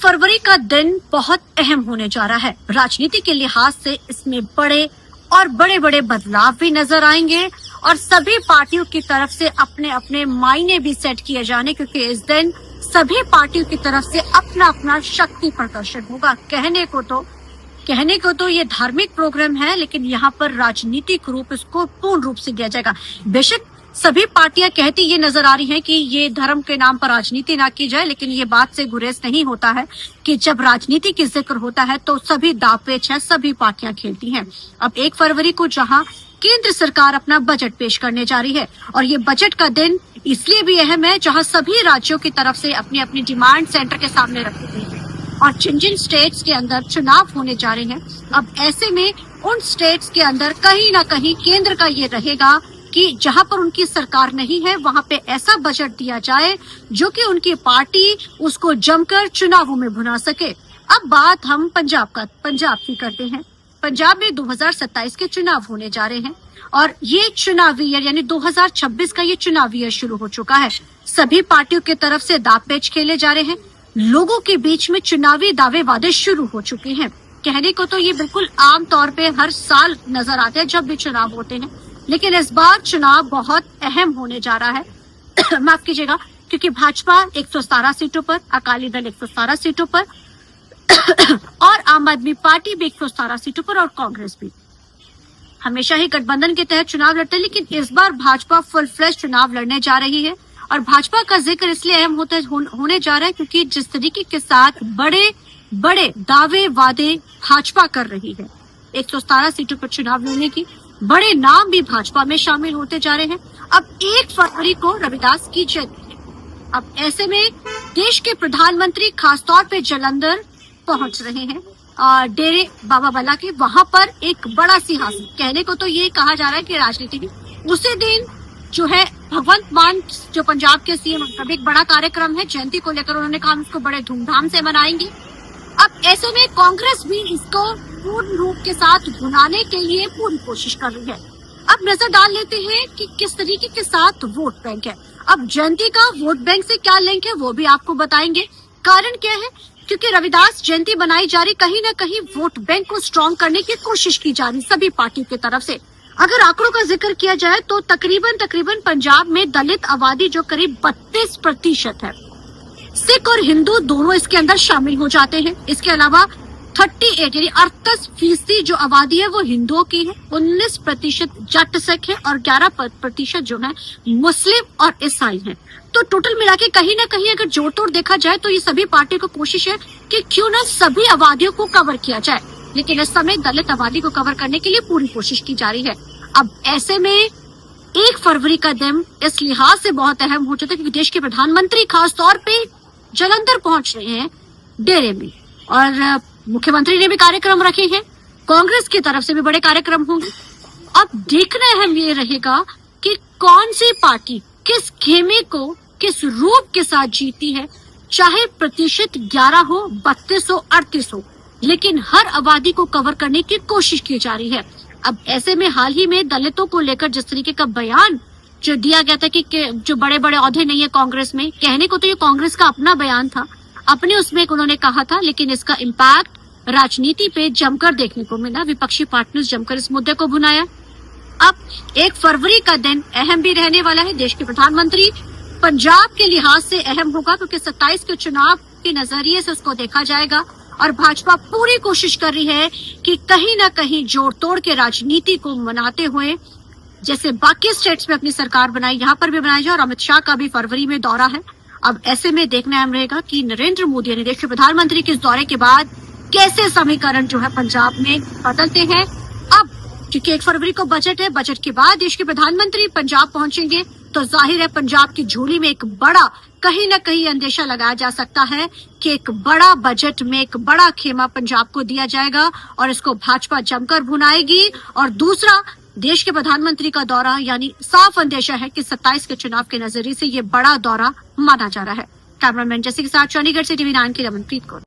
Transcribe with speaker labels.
Speaker 1: फरवरी का दिन बहुत अहम होने जा रहा है। राजनीति के लिहाज से इसमें बड़े और बड़े बदलाव भी नजर आएंगे और सभी पार्टियों की तरफ से अपने अपने मायने भी सेट किए जाने, क्योंकि इस दिन सभी पार्टियों की तरफ से अपना अपना शक्ति प्रदर्शन होगा। कहने को तो ये धार्मिक प्रोग्राम है, लेकिन यहाँ पर राजनीतिक रूप इसको पूर्ण रूप से दिया जाएगा। बेशक सभी पार्टियां कहती ये नजर आ रही हैं कि ये धर्म के नाम पर राजनीति ना की जाए, लेकिन ये बात से गुरेज नहीं होता है कि जब राजनीति की जिक्र होता है तो सभी दावपेच है, सभी पार्टियां खेलती हैं। अब 1 फरवरी को जहां केंद्र सरकार अपना बजट पेश करने जा रही है, और ये बजट का दिन इसलिए भी अहम है जहां सभी राज्यों की तरफ से अपनी अपनी डिमांड सेंटर के सामने रखी गई है और जिन स्टेट्स के अंदर चुनाव होने जा रहे हैं, अब ऐसे में उन स्टेट्स के अंदर कहीं ना कहीं केंद्र का ये रहेगा कि जहां पर उनकी सरकार नहीं है वहां पे ऐसा बजट दिया जाए जो कि उनकी पार्टी उसको जमकर चुनावों में भुना सके। अब बात हम पंजाब की करते हैं। पंजाब में 2027 के चुनाव होने जा रहे हैं और ये चुनावी ईयर यानी 2026 का ये चुनावी ईयर शुरू हो चुका है। सभी पार्टियों की तरफ से दावपेच खेले जा रहे हैं। लोगों के बीच में चुनावी दावे वादे शुरू हो चुके हैं। कहने को तो ये बिल्कुल आम तौर पे हर साल नजर आते हैं जब भी चुनाव होते हैं, लेकिन इस बार चुनाव बहुत अहम होने जा रहा है माफ कीजिएगा, क्योंकि भाजपा 117 सीटों पर, अकाली दल 117 सीटों पर और आम आदमी पार्टी भी 117 सीटों पर और कांग्रेस भी। हमेशा ही गठबंधन के तहत चुनाव लड़ते हैं, लेकिन इस बार भाजपा फुल फ्लेश चुनाव लड़ने जा रही है। और भाजपा का जिक्र इसलिए अहम होने जा रहा है क्योंकि जिस तरीके के साथ बड़े दावे वादे भाजपा कर रही है, 117 सीटों पर चुनाव लड़ने की, बड़े नाम भी भाजपा में शामिल होते जा रहे हैं। अब 1 फरवरी को रविदास की जयंती है। अब ऐसे में देश के प्रधानमंत्री खासतौर पे जालंधर पहुंच रहे हैं डेरे बाबा बला के। वहां पर एक बड़ा सिंहासन, कहने को तो ये कहा जा रहा है कि राजनीति में उसी दिन जो है भगवंत मान जो पंजाब के सीएम, उनका एक बड़ा कार्यक्रम है जयंती को लेकर। उन्होंने कहा हम इसको बड़े धूमधाम से मनाएंगे। अब ऐसे में कांग्रेस भी इसको पूर्ण रूप के साथ भुनाने के लिए पूरी कोशिश कर रही है। अब नजर डाल लेते हैं कि किस तरीके के साथ वोट बैंक है। अब जयंती का वोट बैंक से क्या लिंक है वो भी आपको बताएंगे। कारण क्या है, क्योंकि रविदास जयंती बनाई जा रही, कहीं न कहीं वोट बैंक को स्ट्रॉन्ग करने की कोशिश की जा रही सभी पार्टियों की तरफ से। अगर आंकड़ों का जिक्र किया जाए तो तकरीबन पंजाब में दलित आबादी जो करीब 32% है, सिख और हिंदू दोनों इसके अंदर शामिल हो जाते हैं। इसके अलावा 38 यानी 38% जो आबादी है वो हिंदुओं की है, 19% जट सिख है और 11% जो है मुस्लिम और ईसाई है। तो टोटल मिला के कहीं ना कहीं अगर जोड़ तोड़ देखा जाए तो ये सभी पार्टियों को कोशिश है कि क्यों ना सभी आबादियों को कवर किया जाए, लेकिन इस समय दलित आबादी को कवर करने के लिए पूरी कोशिश की जा रही है। अब ऐसे में 1 फरवरी का दिन इस लिहाज से बहुत अहम हो जाता है क्योंकि देश के प्रधानमंत्री खास तौर पे जालंधर पहुंच रहे हैं डेरे में, और मुख्यमंत्री ने भी कार्यक्रम रखे हैं। कांग्रेस की तरफ से भी बड़े कार्यक्रम होंगे। अब देखना अहम ये रहेगा कि कौन सी पार्टी किस खेमे को किस रूप के साथ जीती है, चाहे प्रतिशत 11 हो, 32 हो, 38 हो, लेकिन हर आबादी को कवर करने की कोशिश की जा रही है। अब ऐसे में हाल ही में दलितों को लेकर जिस तरीके का बयान जो दिया गया था कि जो बड़े औहदे नहीं है कांग्रेस में, कहने को तो ये कांग्रेस का अपना बयान था, अपने उसमें उन्होंने कहा था, लेकिन इसका इम्पैक्ट राजनीति पे जमकर देखने को मिला। विपक्षी पार्टनर्स जमकर इस मुद्दे को भुनाया। अब 1 फरवरी का दिन अहम भी रहने वाला है। देश के प्रधानमंत्री पंजाब के लिहाज से अहम होगा क्योंकि 27 के चुनाव के नजरिए से उसको देखा जाएगा और भाजपा पूरी कोशिश कर रही है कि कहीं ना कहीं जोड़ तोड़ के राजनीति को मनाते हुए जैसे बाकी स्टेट्स में अपनी सरकार बनाई, यहाँ पर भी बनाई जाए। और अमित शाह का भी फरवरी में दौरा है। अब ऐसे में देखना अहम रहेगा कि नरेंद्र मोदी यानी देश के प्रधानमंत्री के इस दौरे के बाद कैसे समीकरण जो है पंजाब में बदलते हैं। अब क्योंकि 1 फरवरी को बजट है, बजट के बाद देश के प्रधानमंत्री पंजाब पहुंचेंगे तो जाहिर है पंजाब की झोली में एक बड़ा कहीं न कहीं अंदेशा लगाया जा सकता है कि एक बड़ा बजट में एक बड़ा खेमा पंजाब को दिया जाएगा और इसको भाजपा जमकर भुनाएगी। और दूसरा, देश के प्रधानमंत्री का दौरा यानी साफ अंदेशा है कि 27 के चुनाव के नजरिए से ये बड़ा दौरा माना जा रहा है। कैमरामैन जैसे के साथ चंडीगढ़ से TV9 की रमनप्रीत कौर।